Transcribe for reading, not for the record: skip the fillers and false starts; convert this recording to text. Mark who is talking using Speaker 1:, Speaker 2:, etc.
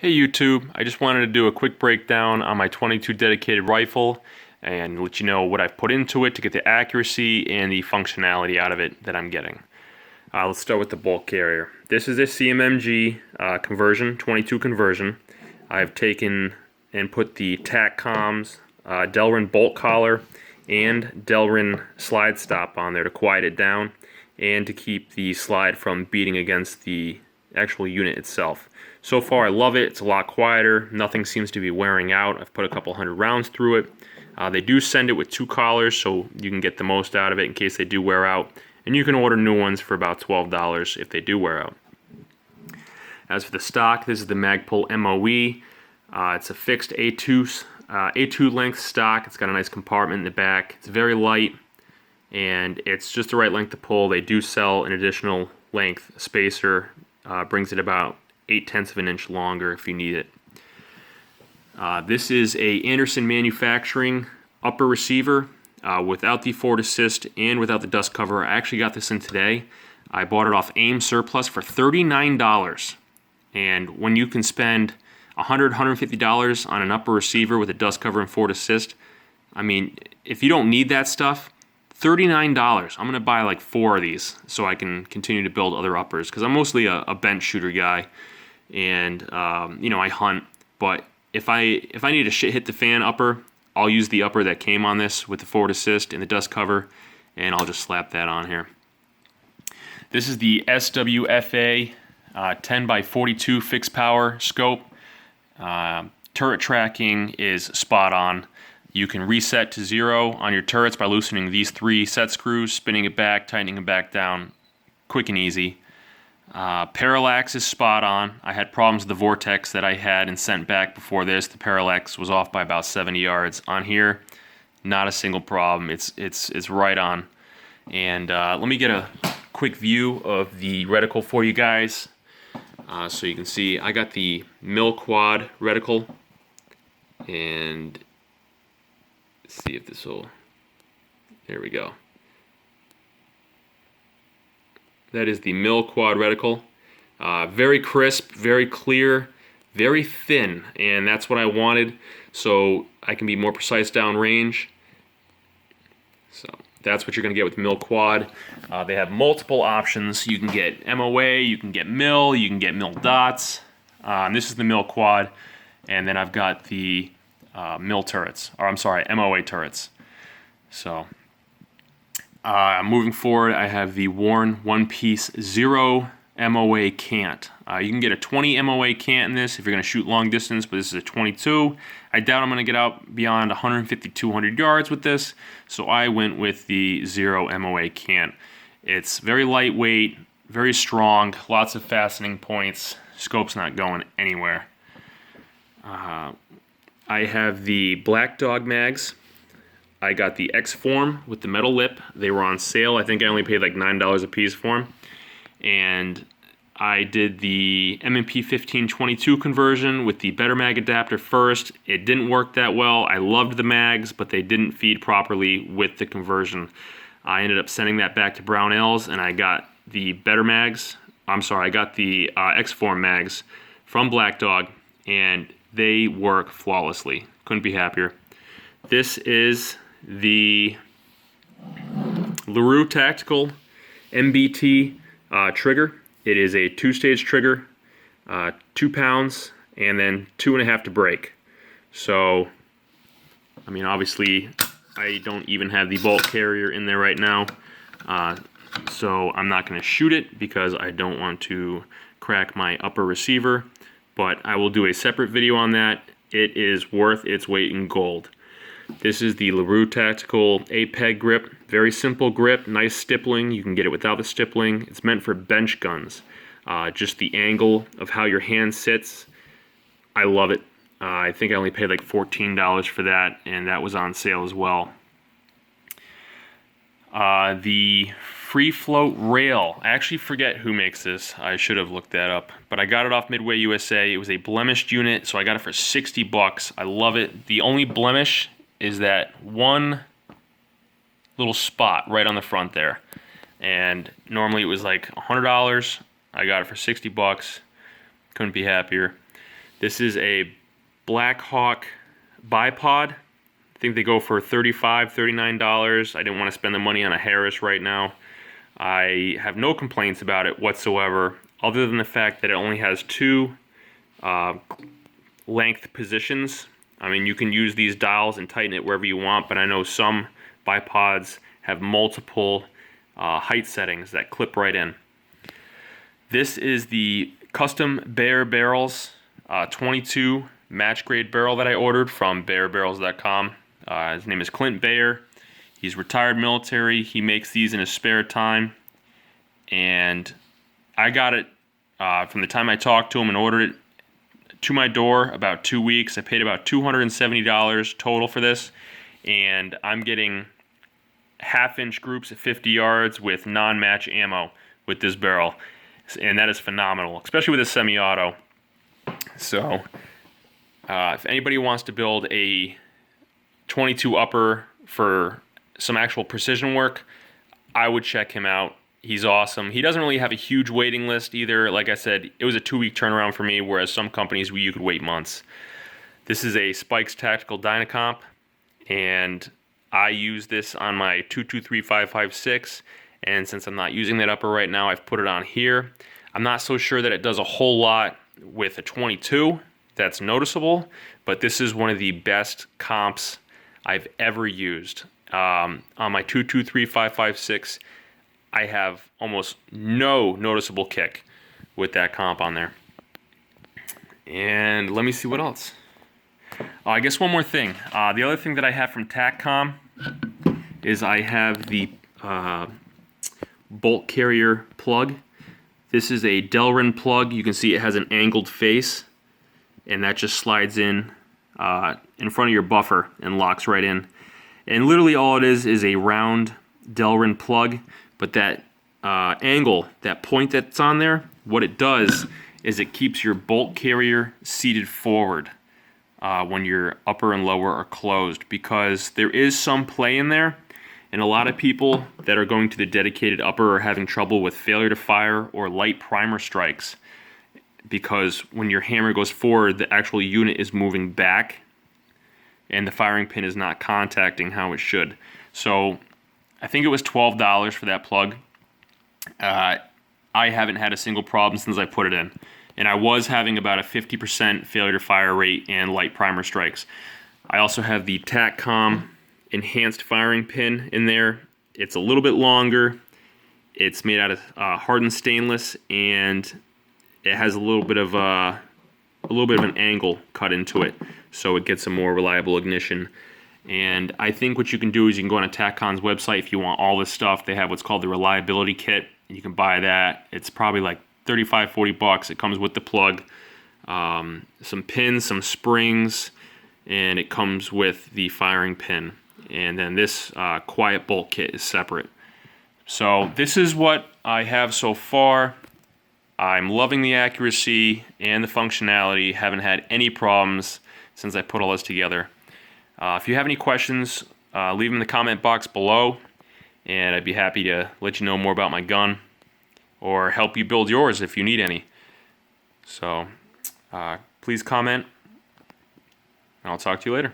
Speaker 1: Hey YouTube, I just wanted to do a quick breakdown on my 22 dedicated rifle and let you know what I've put into it to get the accuracy and the functionality out of it that I'm getting. Let's start with the bolt carrier. This is a CMMG conversion, 22 conversion. I've taken and put the Tac Comms Delrin bolt collar and Delrin slide stop on there to quiet it down and to keep the slide from beating against the actual unit itself. So far I love it. It's a lot quieter. Nothing seems to be wearing out. I've put a couple hundred rounds through it. They do send it with 2 collars so you can get the most out of it in case they do wear out. And you can order new ones for about $12 if they do wear out. As for the stock, this is the Magpul MOE. It's a fixed A2 length stock. It's got a nice compartment in the back. It's very light and it's just the right length to pull. They do sell an additional length spacer. Brings it about 0.8 of an inch longer if you need it. This is a Anderson Manufacturing upper receiver without the forward assist and without the dust cover. I actually got this in today. I bought it off AIM Surplus for $39. And when you can spend $100, $150 on an upper receiver with a dust cover and forward assist, I mean, if you don't need that stuff, $39. I'm gonna buy like 4 of these so I can continue to build other uppers because I'm mostly a bench shooter guy, and you know, I hunt. But if I need a shit hit the fan upper, I'll use the upper that came on this with the forward assist and the dust cover, and I'll just slap that on here. This is the SWFA 10x42 fixed power scope. Turret tracking is spot on. You can reset to 0 on your turrets by loosening these 3 set screws, spinning it back, tightening it back down, quick and easy. Parallax is spot on. I had problems with the vortex that I had and sent back before this. The parallax was off by about 70 yards. On here, not a single problem. It's right on. And let me get a quick view of the reticle for you guys. So you can see I got the mil quad reticle, and see if this will, there we go. That is the mil quad reticle. Very crisp, very clear, very thin, and that's what I wanted so I can be more precise downrange. So that's what you're going to get with mil quad. They have multiple options. You can get MOA, you can get mil, you can get mil dots. This is the mil quad, and then I've got the mil turrets, or I'm sorry, MOA turrets. So moving forward, I have the Warren one-piece 0 MOA cant. You can get a 20 MOA cant in this if you're going to shoot long distance, but this is a 22. I doubt I'm going to get out beyond 150, 200 yards with this, so I went with the 0 MOA cant. It's very lightweight, very strong, lots of fastening points. Scope's not going anywhere. I have the Black Dog mags. I got the X-Form with the metal lip. They were on sale. I think I only paid like $9 a piece for them. And I did the M&P 1522 conversion with the better mag adapter first. It didn't work that well. I loved the mags, but they didn't feed properly with the conversion. I ended up sending that back to Brownells, and I got the better mags. I'm sorry, I got the X-Form mags from Black Dog, and they work flawlessly. Couldn't be happier. This is the LaRue Tactical MBT trigger. It is a 2-stage trigger, 2 pounds, and then 2.5 to break. So, I mean, obviously, I don't even have the bolt carrier in there right now, so I'm not going to shoot it because I don't want to crack my upper receiver. But I will do a separate video on that. It is worth its weight in gold. This is the LaRue Tactical A-Peg grip. Very simple grip, nice stippling. You can get it without the stippling. It's meant for bench guns. Just the angle of how your hand sits, I love it. I think I only paid like $14 for that, and that was on sale as well. The Free Float Rail. I actually forget who makes this. I should have looked that up. But I got it off Midway USA. It was a blemished unit, so I got it for $60. I love it. The only blemish is that one little spot right on the front there. And normally it was like $100. I got it for $60. Couldn't be happier. This is a Black Hawk bipod. I think they go for $35, $39. I didn't want to spend the money on a Harris right now. I have no complaints about it whatsoever, other than the fact that it only has two length positions. I mean, you can use these dials and tighten it wherever you want, but I know some bipods have multiple height settings that clip right in. This is the custom Bear Barrels 22 match grade barrel that I ordered from BearBarrels.com. His name is Clint Bayer. He's retired military. He makes these in his spare time, and I got it from the time I talked to him and ordered it to my door about 2 weeks. I paid about $270 total for this, and I'm getting half-inch groups at 50 yards with non-match ammo with this barrel, and that is phenomenal, especially with a semi-auto. So if anybody wants to build a 22 upper for some actual precision work, I would check him out. He's awesome. He doesn't really have a huge waiting list either. Like I said, it was a 2-week turnaround for me, whereas some companies you could wait months. This is a Spikes Tactical Dyna Comp, and I use this on my 223-556, and since I'm not using that upper right now, I've put it on here. I'm not so sure that it does a whole lot with a 22 that's noticeable, but this is one of the best comps I've ever used. On my 223-556, I have almost no noticeable kick with that comp on there. And let me see what else. I guess one more thing. The other thing that I have from TACCOM is I have the bolt carrier plug. This is a Delrin plug. You can see it has an angled face, and that just slides in front of your buffer and locks right in. And literally all it is a round Delrin plug, but that angle, that point that's on there, what it does is it keeps your bolt carrier seated forward when your upper and lower are closed, because there is some play in there, and a lot of people that are going to the dedicated upper are having trouble with failure to fire or light primer strikes, because when your hammer goes forward, the actual unit is moving back and the firing pin is not contacting how it should. So I think it was $12 for that plug. I haven't had a single problem since I put it in, and I was having about a 50% failure to fire rate and light primer strikes. I also have the TACCOM enhanced firing pin in there. It's a little bit longer. It's made out of hardened stainless, and it has a little bit of an angle cut into it, so it gets a more reliable ignition. And I think what you can do is you can go on a TACCOM's website if you want all this stuff. They have what's called the reliability kit. You can buy that. It's probably like $35-40. It comes with the plug, some pins, some springs, and it comes with the firing pin. And then this quiet bolt kit is separate. So this is what I have so far. I'm loving the accuracy and the functionality. Haven't had any problems since I put all this together. If you have any questions, leave them in the comment box below, and I'd be happy to let you know more about my gun or help you build yours if you need any. So please comment, and I'll talk to you later.